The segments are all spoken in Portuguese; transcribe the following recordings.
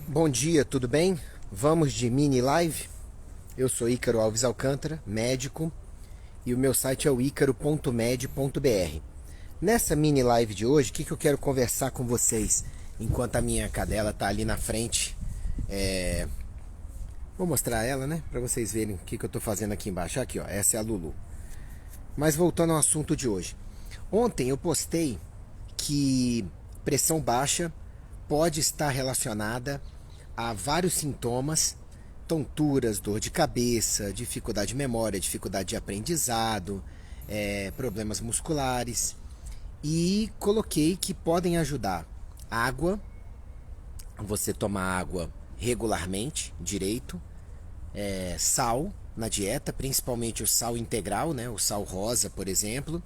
Bom dia, tudo bem? Vamos de mini live? Eu sou Ícaro Alves Alcântara, médico, e o meu site é o icaro.med.br. Nessa mini live de hoje, o que eu quero conversar com vocês enquanto a minha cadela está ali na frente? Vou mostrar ela, né? Para vocês verem o que eu estou fazendo aqui embaixo. Aqui, ó, essa é a Lulu. Mas voltando ao assunto de hoje. Ontem eu postei que pressão baixa pode estar relacionada a vários sintomas, tonturas, dor de cabeça, dificuldade de memória, dificuldade de aprendizado, problemas musculares. E coloquei que podem ajudar água, você tomar água regularmente, direito, sal na dieta, principalmente o sal integral, né, o sal rosa, por exemplo,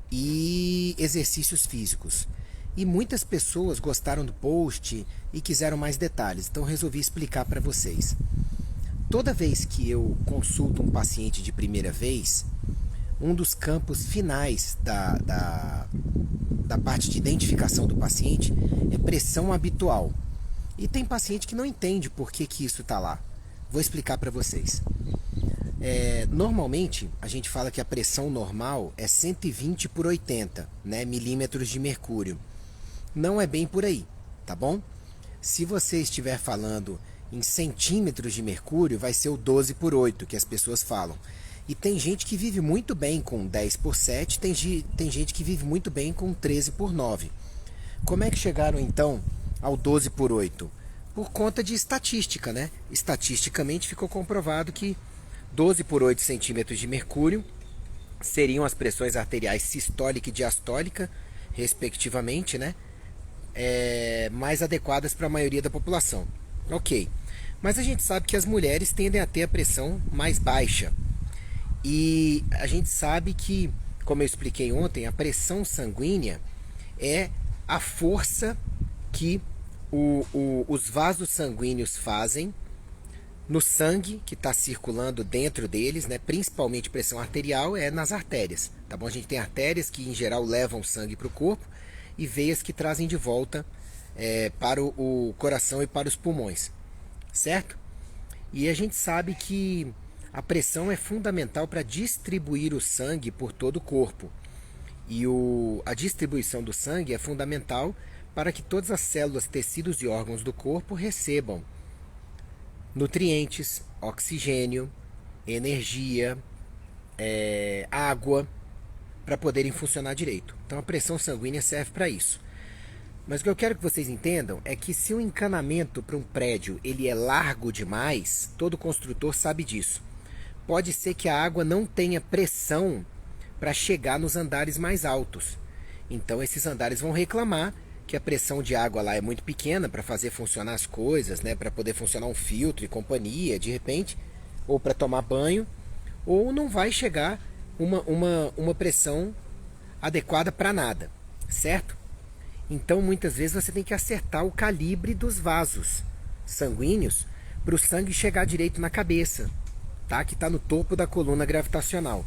e exercícios físicos. E muitas pessoas gostaram do post e quiseram mais detalhes, então resolvi explicar para vocês. Toda vez que eu consulto um paciente de primeira vez, um dos campos finais da parte de identificação do paciente é pressão habitual. E tem paciente que não entende por que isso está lá. Vou explicar para vocês. Normalmente, a gente fala que a pressão normal é 120 por 80, né, milímetros de mercúrio. Não é bem por aí, tá bom? Se você estiver falando em centímetros de mercúrio, vai ser o 12 por 8 que as pessoas falam. E tem gente que vive muito bem com 10 por 7, tem gente que vive muito bem com 13 por 9. Como é que chegaram então ao 12 por 8? Por conta de estatística, né? Estatisticamente ficou comprovado que 12 por 8 centímetros de mercúrio seriam as pressões arteriais sistólica e diastólica, respectivamente, né? Mais adequadas para a maioria da população. Ok. Mas a gente sabe que as mulheres tendem a ter a pressão mais baixa. E a gente sabe que, como eu expliquei ontem, a pressão sanguínea é a força que os vasos sanguíneos fazem no sangue que está circulando dentro deles, né? Principalmente pressão arterial é nas artérias, tá bom? A gente tem artérias que em geral levam sangue para o corpo e veias que trazem de volta para o coração e para os pulmões, certo? E a gente sabe que a pressão é fundamental para distribuir o sangue por todo o corpo. E a distribuição do sangue é fundamental para que todas as células, tecidos e órgãos do corpo recebam nutrientes, oxigênio, energia, água, para poderem funcionar direito. Então a pressão sanguínea serve para isso. Mas o que eu quero que vocês entendam é que se o encanamento para um prédio ele é largo demais, todo construtor sabe disso. Pode ser que a água não tenha pressão para chegar nos andares mais altos. Então esses andares vão reclamar que a pressão de água lá é muito pequena para fazer funcionar as coisas, né, para poder funcionar um filtro e companhia, de repente, ou para tomar banho, ou não vai chegar uma pressão adequada para nada, certo? Então muitas vezes você tem que acertar o calibre dos vasos sanguíneos para o sangue chegar direito na cabeça, tá? Que está no topo da coluna gravitacional.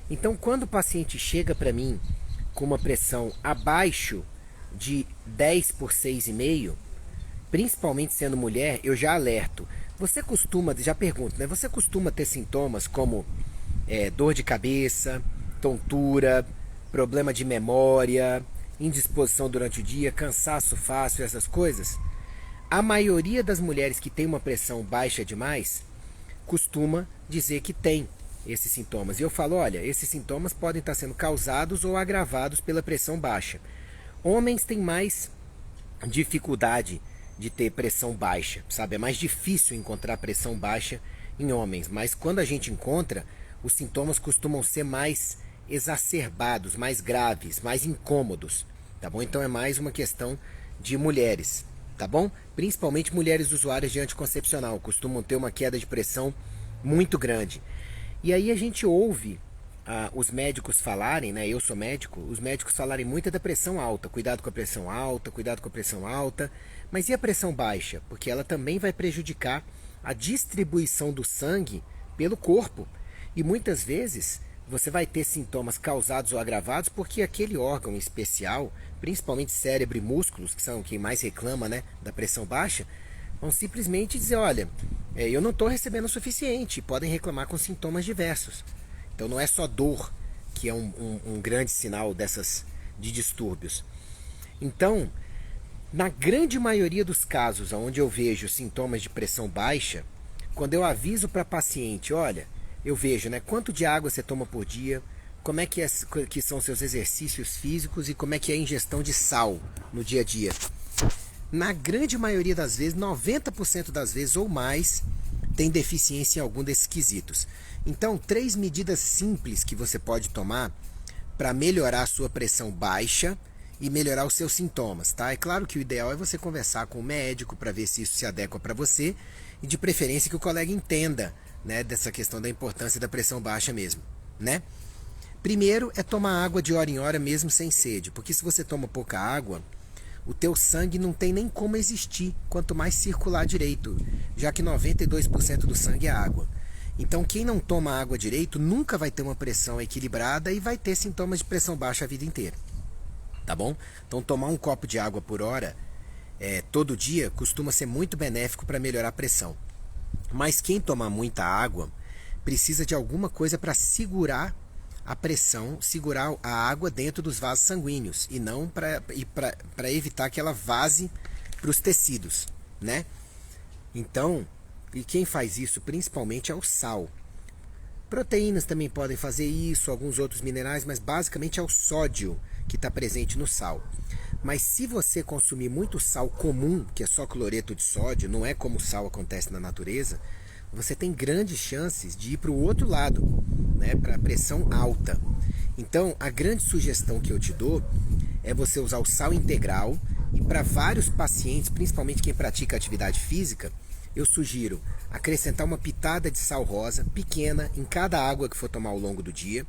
Então quando o paciente chega para mim com uma pressão abaixo de 10 por 6,5, principalmente sendo mulher, eu já alerto. Você costuma, já pergunto, né? Você costuma ter sintomas como dor de cabeça, tontura, problema de memória, indisposição durante o dia, cansaço fácil, essas coisas? A maioria das mulheres que tem uma pressão baixa demais costuma dizer que tem esses sintomas. E eu falo, olha, esses sintomas podem estar sendo causados ou agravados pela pressão baixa. Homens têm mais dificuldade de ter pressão baixa, sabe? É mais difícil encontrar pressão baixa em homens, mas quando a gente encontra, os sintomas costumam ser mais exacerbados, mais graves, mais incômodos, tá bom? Então é mais uma questão de mulheres, tá bom? Principalmente mulheres usuárias de anticoncepcional costumam ter uma queda de pressão muito grande. E aí a gente ouve os médicos falarem, né? Eu sou médico, os médicos falarem muito da pressão alta, cuidado com a pressão alta, cuidado com a pressão alta, mas e a pressão baixa? Porque ela também vai prejudicar a distribuição do sangue pelo corpo. E muitas vezes você vai ter sintomas causados ou agravados porque aquele órgão especial, principalmente cérebro e músculos, que são quem mais reclama, né, da pressão baixa, Vão simplesmente dizer, olha, eu não estou recebendo o suficiente. Podem reclamar com sintomas diversos. Então não é só dor que é um grande sinal de distúrbios. Então, na grande maioria dos casos onde eu vejo sintomas de pressão baixa, quando eu aviso para paciente, olha, eu vejo, né, quanto de água você toma por dia, como é que são seus exercícios físicos e como é que é a ingestão de sal no dia a dia. Na grande maioria das vezes, 90% das vezes ou mais, tem deficiência em algum desses quesitos. Então, 3 medidas simples que você pode tomar para melhorar a sua pressão baixa e melhorar os seus sintomas, tá? É claro que o ideal é você conversar com o médico para ver se isso se adequa para você e de preferência que o colega entenda, né, dessa questão da importância da pressão baixa mesmo, né? Primeiro é tomar água de hora em hora mesmo sem sede, porque se você toma pouca água, o teu sangue não tem nem como existir, quanto mais circular direito, já que 92% do sangue é água. Então quem não toma água direito nunca vai ter uma pressão equilibrada e vai ter sintomas de pressão baixa a vida inteira. Tá bom? Então tomar um copo de água por hora, todo dia, costuma ser muito benéfico para melhorar a pressão. Mas quem toma muita água precisa de alguma coisa para segurar a pressão, segurar a água dentro dos vasos sanguíneos e não para evitar que ela vaze para os tecidos, né? Então, e quem faz isso principalmente é o sal. Proteínas também podem fazer isso, alguns outros minerais, mas basicamente é o sódio que está presente no sal. Mas se você consumir muito sal comum, que é só cloreto de sódio, não é como o sal acontece na natureza, você tem grandes chances de ir para o outro lado, né, para a pressão alta. Então, a grande sugestão que eu te dou é você usar o sal integral e para vários pacientes, principalmente quem pratica atividade física, eu sugiro acrescentar uma pitada de sal rosa pequena em cada água que for tomar ao longo do dia,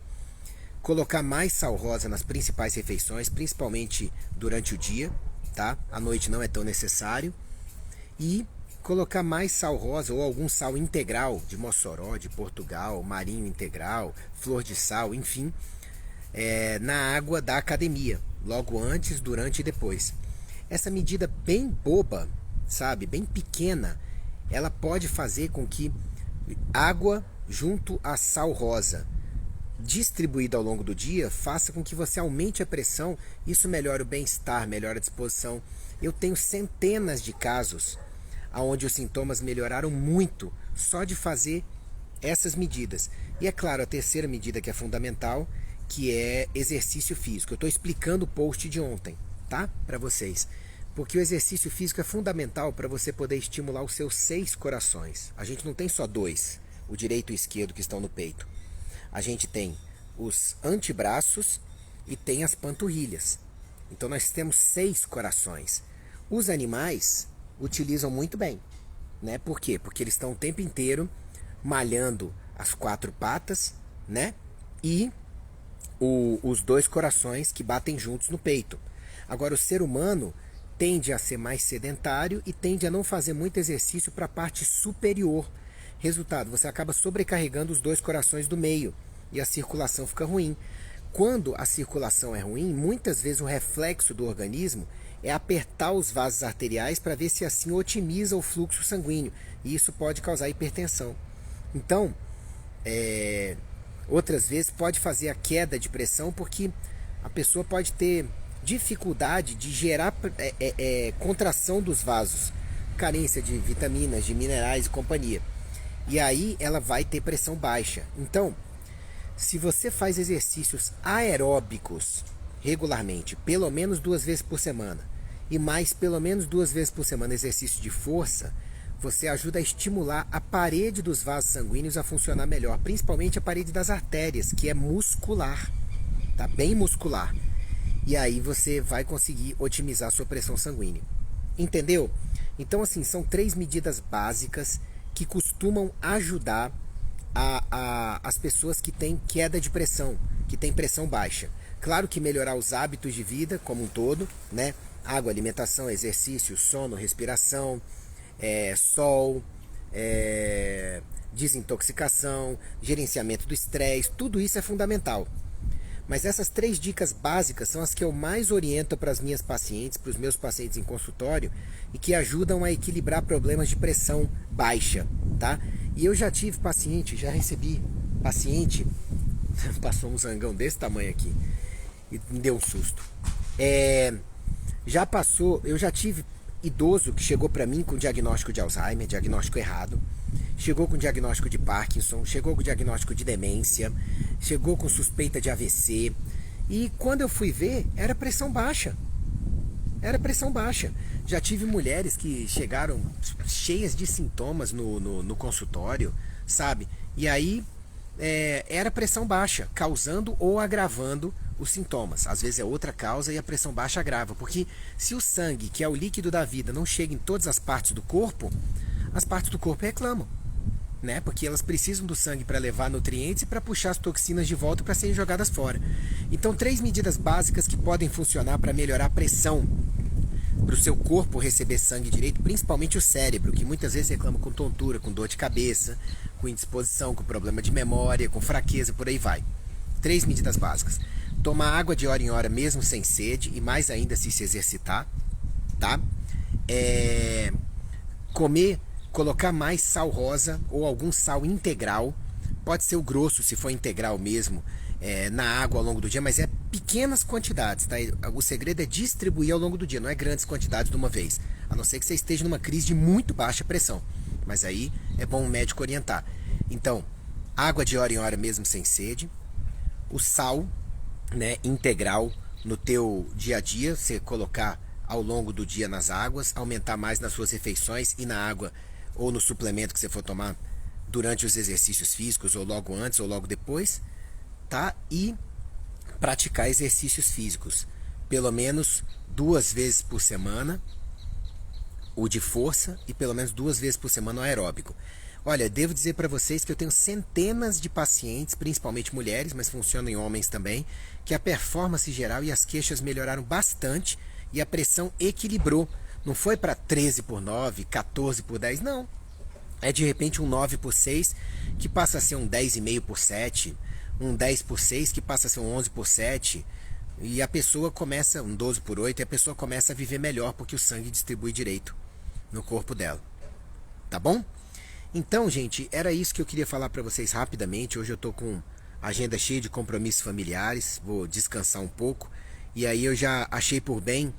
colocar mais sal rosa nas principais refeições, principalmente durante o dia, tá? À noite não é tão necessário, e colocar mais sal rosa ou algum sal integral de Mossoró, de Portugal, marinho integral, flor de sal, enfim, na água da academia, logo antes, durante e depois. Essa medida bem boba, sabe, bem pequena, ela pode fazer com que água junto a sal rosa distribuída ao longo do dia faça com que você aumente a pressão. Isso melhora o bem-estar, melhora a disposição. Eu tenho centenas de casos onde os sintomas melhoraram muito só de fazer essas medidas. E é claro, a terceira medida que é fundamental, que é exercício físico. Eu estou explicando o post de ontem, tá? Para vocês. Porque o exercício físico é fundamental para você poder estimular os seus 6 corações. A gente não tem só 2, o direito e o esquerdo, que estão no peito. A gente tem os antebraços e tem as panturrilhas. Então nós temos 6 corações. Os animais utilizam muito bem, né? Por quê? Porque eles estão o tempo inteiro malhando as 4 patas, né? E os 2 corações que batem juntos no peito. Agora, o ser humano tende a ser mais sedentário e tende a não fazer muito exercício para a parte superior. Resultado, você acaba sobrecarregando os 2 corações do meio e a circulação fica ruim. Quando a circulação é ruim, muitas vezes o reflexo do organismo é apertar os vasos arteriais para ver se assim otimiza o fluxo sanguíneo. E isso pode causar hipertensão. Então, outras vezes pode fazer a queda de pressão porque a pessoa pode ter dificuldade de gerar contração dos vasos, carência de vitaminas, de minerais e companhia. E aí ela vai ter pressão baixa. Então, se você faz exercícios aeróbicos regularmente, pelo menos 2 vezes por semana, e mais pelo menos 2 vezes por semana exercício de força, você ajuda a estimular a parede dos vasos sanguíneos a funcionar melhor, principalmente a parede das artérias, que é muscular, tá? Bem muscular. E aí você vai conseguir otimizar a sua pressão sanguínea. Entendeu? Então, assim, são 3 medidas básicas que costumam ajudar as pessoas que têm queda de pressão, que têm pressão baixa. Claro que melhorar os hábitos de vida como um todo, né? Água, alimentação, exercício, sono, respiração, sol, desintoxicação, gerenciamento do estresse, tudo isso é fundamental. Mas essas 3 dicas básicas são as que eu mais oriento para as minhas pacientes, para os meus pacientes em consultório e que ajudam a equilibrar problemas de pressão baixa, tá? E eu já tive paciente, já recebi paciente, passou um zangão desse tamanho aqui e me deu um susto. Eu já tive idoso que chegou para mim com diagnóstico de Alzheimer, diagnóstico errado, chegou com diagnóstico de Parkinson, chegou com diagnóstico de demência, chegou com suspeita de AVC, e quando eu fui ver, era pressão baixa. Era pressão baixa. Já tive mulheres que chegaram cheias de sintomas no consultório, sabe? E aí era pressão baixa, causando ou agravando os sintomas. Às vezes é outra causa e a pressão baixa agrava, porque se o sangue, que é o líquido da vida, não chega em todas as partes do corpo, as partes do corpo reclamam, né? Porque elas precisam do sangue para levar nutrientes e para puxar as toxinas de volta para serem jogadas fora. Então, 3 medidas básicas que podem funcionar para melhorar a pressão para o seu corpo receber sangue direito, principalmente o cérebro, que muitas vezes reclama com tontura, com dor de cabeça, com indisposição, com problema de memória, com fraqueza, por aí vai. 3 medidas básicas. Tomar água de hora em hora mesmo sem sede, e mais ainda se exercitar, tá? Colocar mais sal rosa ou algum sal integral, pode ser o grosso se for integral mesmo, na água ao longo do dia, mas é pequenas quantidades, tá? O segredo é distribuir ao longo do dia, não é grandes quantidades de uma vez, a não ser que você esteja numa crise de muito baixa pressão, mas aí é bom o médico orientar. Então, água de hora em hora mesmo sem sede, o sal, né, integral no teu dia a dia, você colocar ao longo do dia nas águas, aumentar mais nas suas refeições e na água ou no suplemento que você for tomar durante os exercícios físicos, ou logo antes ou logo depois, tá? E praticar exercícios físicos pelo menos 2 vezes por semana, o de força, e pelo menos 2 vezes por semana o aeróbico. Olha, devo dizer para vocês que eu tenho centenas de pacientes, principalmente mulheres, mas funciona em homens também, que a performance geral e as queixas melhoraram bastante e a pressão equilibrou. Não foi para 13/9, 14/10, não. É de repente um 9/6 que passa a ser um 10,5/7, um 10/6 que passa a ser um 11/7, e a pessoa começa, um 12/8, e a pessoa começa a viver melhor porque o sangue distribui direito no corpo dela. Tá bom? Então, gente, era isso que eu queria falar para vocês rapidamente. Hoje eu tô com agenda cheia de compromissos familiares, vou descansar um pouco, e aí eu já achei por bem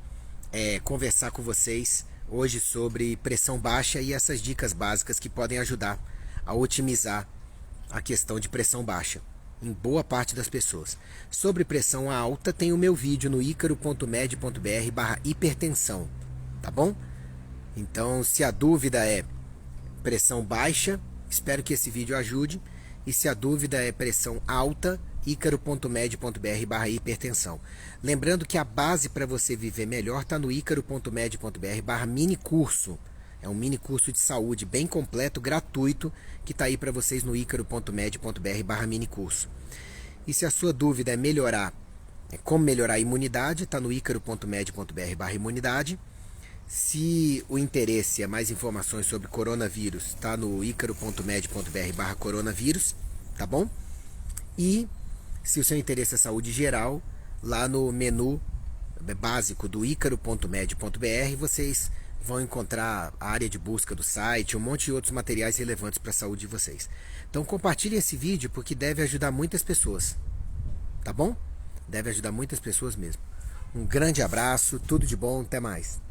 conversar com vocês hoje sobre pressão baixa e essas dicas básicas que podem ajudar a otimizar a questão de pressão baixa em boa parte das pessoas. Sobre pressão alta, tem o meu vídeo no icaro.med.br/hipertensão, tá bom? Então, se a dúvida é pressão baixa, espero que esse vídeo ajude, e se a dúvida é pressão alta, icaro.med.br/hipertensão. Lembrando que a base para você viver melhor está no icaro.med.br/minicurso. É um mini curso de saúde bem completo, gratuito, que está aí para vocês no icaro.med.br/minicurso. E se a sua dúvida é como melhorar a imunidade, está no icaro.med.br/imunidade. Se o interesse é mais informações sobre coronavírus, está no icaro.med.br/coronavírus, tá bom? E se o seu interesse é saúde geral, lá no menu básico do icaro.med.br, vocês vão encontrar a área de busca do site, um monte de outros materiais relevantes para a saúde de vocês. Então compartilhem esse vídeo porque deve ajudar muitas pessoas, tá bom? Deve ajudar muitas pessoas mesmo. Um grande abraço, tudo de bom, até mais.